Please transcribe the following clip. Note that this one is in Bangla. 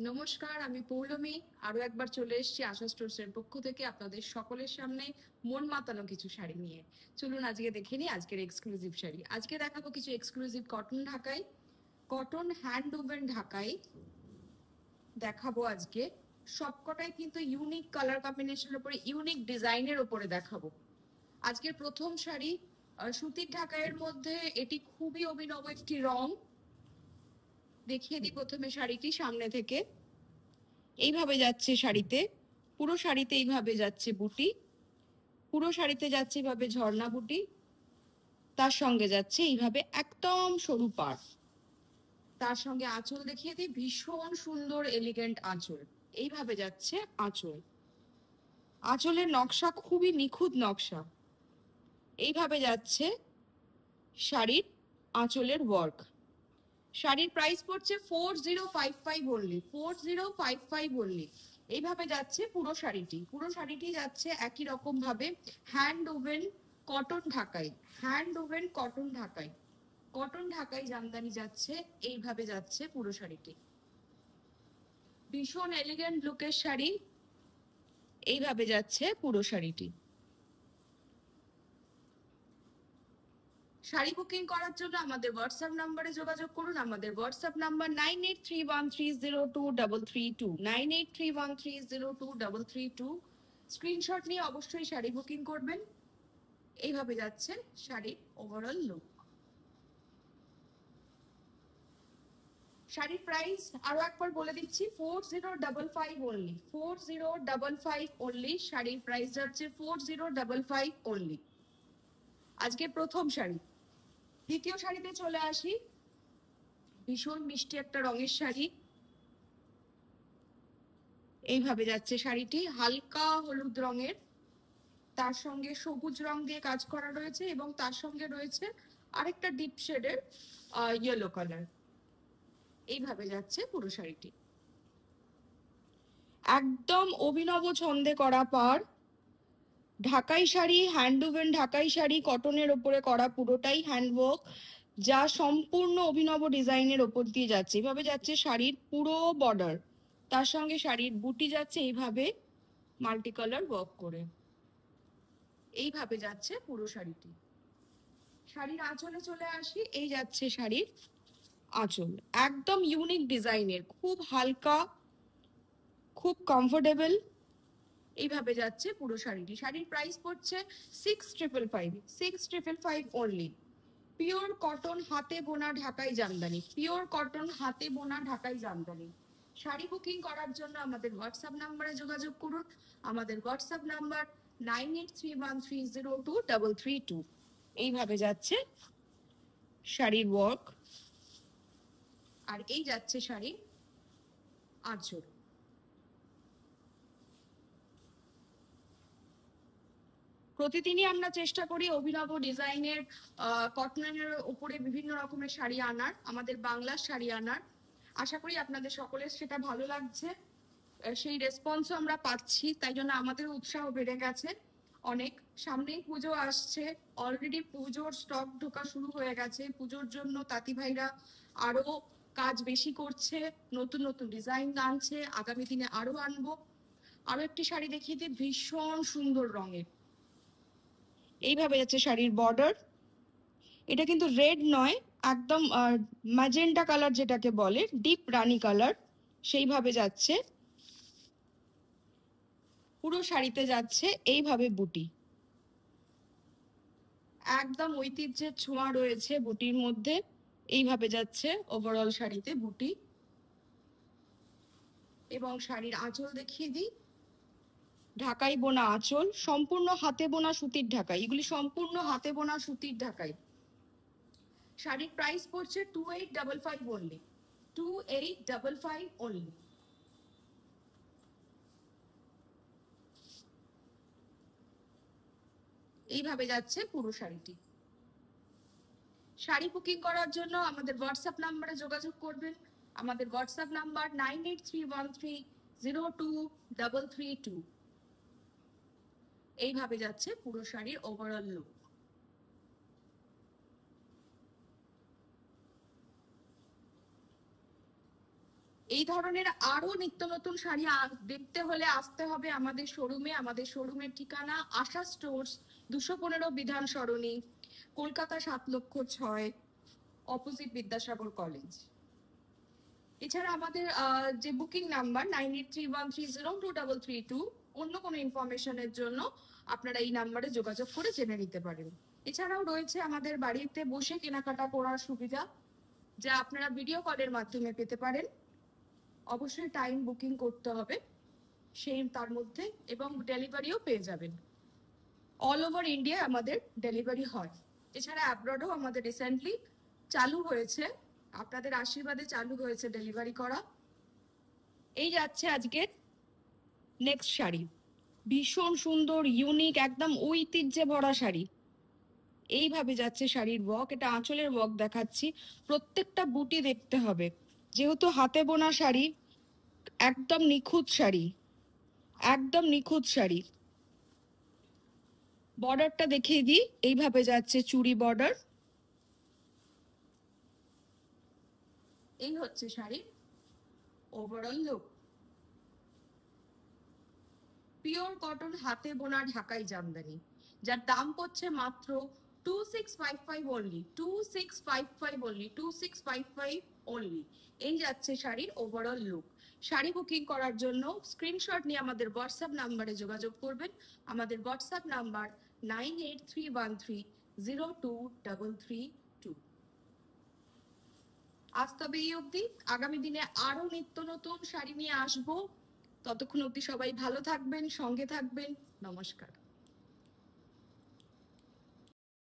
নমস্কার, আমি পৌলমী। আরো একবার চলে এসেছি আশা স্টোরসের পক্ষ থেকে আপনাদের সকলের সামনে মন মাতানো কিছু শাড়ি নিয়ে। চলুন আজকে দেখে নিই আজকের এক্সক্লুসিভ শাড়ি। আজকে দেখাবো কিছু এক্সক্লুসিভ কটন ঢাকাই, কটন হ্যান্ড ওভেন ঢাকাই দেখাবো আজকে। সবকটাই কিন্তু ইউনিক কালার কম্বিনেশনের উপরে, ইউনিক ডিজাইনের উপরে দেখাবো। আজকের প্রথম শাড়ি সুতির ঢাকাইয়ের মধ্যে, এটি খুবই অভিনব একটি রং। দেখিয়ে দিই প্রথমে শাড়িটি সামনে থেকে। এইভাবে যাচ্ছে শাড়িতে, পুরো শাড়িতে এইভাবে যাচ্ছে বুটি, পুরো শাড়িতে যাচ্ছে এইভাবে ঝর্ণা বুটি, তার সঙ্গে যাচ্ছে এইভাবে একদম সরু পাড়। তার সঙ্গে আঁচল দেখিয়ে দিই, ভীষণ সুন্দর এলিগেন্ট আঁচল। এইভাবে যাচ্ছে আঁচল, আঁচলের নকশা খুবই নিখুঁত নকশা। এইভাবে যাচ্ছে শাড়ির আঁচলের ওয়ার্ক। শাড়ির প্রাইস পড়ছে 4055 অনলি, 4055 অনলি। এইভাবে যাচ্ছে পুরো শাড়িটি, পুরো শাড়িটি যাচ্ছে একই রকম ভাবে হ্যান্ড ওভেন কটন ঢাকাই, হ্যান্ড ওভেন কটন ঢাকাই, কটন ঢাকাই জামদানি যাচ্ছে। এইভাবে যাচ্ছে পুরো শাড়িটি, ভীষণ এলিগেন্ট লুকের শাড়ি। এইভাবে যাচ্ছে পুরো শাড়িটি। শাড়ি বুকিং করার জন্য আমাদের হোয়াটসঅ্যাপ নাম্বারে যোগাযোগ করুন। আমাদের হোয়াটসঅ্যাপ নাম্বার 9831302332, 9831302332। স্ক্রিনশট নিয়ে অবশ্যই শাড়ি বুকিং করবেন। এইভাবে যাচ্ছে শাড়ির ওভারঅল লুক। শাড়ির প্রাইস আরো একবার বলে দিচ্ছি, 4055 অনলি, 4055 অনলি। শাড়ির প্রাইস যাচ্ছে 4055 অনলি। আজকে প্রথম শাড়ি। দ্বিতীয় শাড়িতে চলে আসি, ভীষণ মিষ্টি একটা রঙের শাড়ি। এইভাবে যাচ্ছে শাড়িটি, হালকা হলুদ রঙের, তার সঙ্গে সবুজ রং দিয়ে কাজ করা রয়েছে এবং তার সঙ্গে রয়েছে আরেকটা ডিপ শেডের ইয়েলো কালার। এইভাবে যাচ্ছে পুরো শাড়িটি, একদম অভিনব ছন্দে করা পাড়। ঢাকাই শাড়ি, হ্যান্ড ওভেন ঢাকাই শাড়ি, কটনের ওপরে করা, পুরোটাই হ্যান্ডওয়ার্ক, যা সম্পূর্ণ অভিনব ডিজাইনের ওপর দিয়ে যাচ্ছে। এইভাবে যাচ্ছে শাড়ির পুরো বর্ডার, তার সঙ্গে শাড়ির বুটি যাচ্ছে এইভাবে মাল্টি কালার ওয়ার্ক করে। এইভাবে যাচ্ছে পুরো শাড়িটি। শাড়ির আঁচলে চলে আসি, এই যাচ্ছে শাড়ির আঁচল, একদম ইউনিক ডিজাইনের, খুব হালকা, খুব কমফোর্টেবল। এইভাবে যাচ্ছে পুরো শাড়িটি। শাড়ির প্রাইস পড়ছে 6555, 6555 অনলি। পিওর কটন হাতে বোনা ঢাকাই জামদানি, পিওর কটন হাতে বোনা ঢাকাই জামদানি। শাড়ি বুকিং করার জন্য আমাদের হোয়াটসঅ্যাপ নাম্বারে যোগাযোগ করুন। আমাদের হোয়াটসঅ্যাপ নাম্বার 9831302332। এইভাবে যাচ্ছে শাড়ির ওয়ার্ক, আর এই যাচ্ছে শাড়ির আঁচল। প্রতিদিনই আমরা চেষ্টা করি অভিনব ডিজাইনের কটনের উপরে বিভিন্ন রকমের শাড়ি আনার, আমাদের বাংলার শাড়ি আনার। আশা করি আপনাদের সকলের সেটা ভালো লাগছে, সেই রেসপন্সও আমরা পাচ্ছি, তাই জন্য আমাদের উৎসাহ বেড়ে গেছে অনেক। সামনেই পুজো আসছে, অলরেডি পুজোর স্টক ঢোকা শুরু হয়ে গেছে। পুজোর জন্য তাঁতি ভাইরা আরো কাজ বেশি করছে, নতুন নতুন ডিজাইন আনছে, আগামী দিনে আরো আনবো। আরো একটি শাড়ি দেখিয়ে দিই, ভীষণ সুন্দর রঙের। এইভাবে যাচ্ছে শাড়ির বর্ডার, এটা কিন্তু রেড নয়, একদম ম্যাজেন্টা কালার যেটাকে বলে, ডিপ রানী কালার, সেইভাবে যাচ্ছে পুরো শাড়িতে। যাচ্ছে এইভাবে বুটি, একদম ঐতিহ্যের ছোঁয়া রয়েছে বুটির মধ্যে। এইভাবে যাচ্ছে ওভারঅল শাড়িতে বুটি। এবং শাড়ির আঁচল দেখিয়ে দিই, ঢাকাই বোনা আঁচল, সম্পূর্ণ হাতে বোনা সুতির ঢাকাই, এগুলি সম্পূর্ণ হাতে বোনা সুতির ঢাকাই। শাড়ির প্রাইস পড়ছে 2855 অনলি, 2855 অনলি। এইভাবে যাচ্ছে পুরো শাড়িটি। শাড়ি বুকিং করার জন্য আমাদের হোয়াটসঅ্যাপ নাম্বারে যোগাযোগ করবেন। আমাদের হোয়াটসঅ্যাপ নাম্বার 9831302332। এইভাবে যাচ্ছে পুরো শাড়ির ওভারঅল লুক। এই ধরনের আরো নিত্য নতুন শাড়ি দেখতে হলে আসতে হবে আমাদের শোরুমে। আমাদের শোরুমের ঠিকানা আশা স্টোর্স, 215 বিধান সরণি, কলকাতা 7,06,000, অপোজিট বিদ্যাসাগর কলেজ। এছাড়া আমাদের যে বুকিং নাম্বার 9831302332, অন্য কোনো ইনফরমেশনের জন্য আপনারা এই নাম্বারে যোগাযোগ করে জেনে নিতে পারেন। এছাড়াও রয়েছে আমাদের বাড়িতে বসে কেনাকাটা করার সুবিধা, যা আপনারা ভিডিও কলের মাধ্যমে পেতে পারেন। অবশ্যই টাইম বুকিং করতে হবে তার মধ্যে, এবং ডেলিভারিও পেয়ে যাবেন। অল ওভার ইন্ডিয়া আমাদের ডেলিভারি হয়। এছাড়া অ্যাব্রডও আমাদের রিসেন্টলি চালু হয়েছে, আপনাদের আশীর্বাদে চালু হয়েছে ডেলিভারি করা। এই যাচ্ছে আজকের নেক্সট শাড়ি, ভীষণ সুন্দর, ইউনিক, একদম ঐতিহ্যে ভরা শাড়ি। এইভাবে যাচ্ছে শাড়ির ওয়ার্ক। এটা আঁচলের ওয়ার্ক দেখাচ্ছি, প্রত্যেকটা বুটি দেখতে হবে, যেহেতু হাতে বোনা শাড়ি, একদম নিখুঁত শাড়ি, একদম নিখুঁত শাড়ি। বর্ডারটা দেখিয়ে দিই, এইভাবে যাচ্ছে চুড়ি বর্ডার। এই হচ্ছে sari overall look. Pure cotton হাতে বোনা ঢাকাই জামদানি, যার দাম পড়ছে মাত্র 2655 অনলি, 2655 অনলি, 2655 অনলি। এই যাচ্ছে শাড়ির ওভারঅল লুক। শাড়ি বুকিং করার জন্য স্ক্রিনশট নিয়ে আমাদের হোয়াটসঅ্যাপ নাম্বারে যোগাযোগ করবেন। আমাদের হোয়াটসঅ্যাপ নাম্বার 9831302332। আজ তবে এই অবধি, আগামী দিনে আরো নিত্য নতুন শাড়ি নিয়ে আসবো। ততক্ষণ অবধি সবাই ভালো থাকবেন, সঙ্গে থাকবেন। নমস্কার।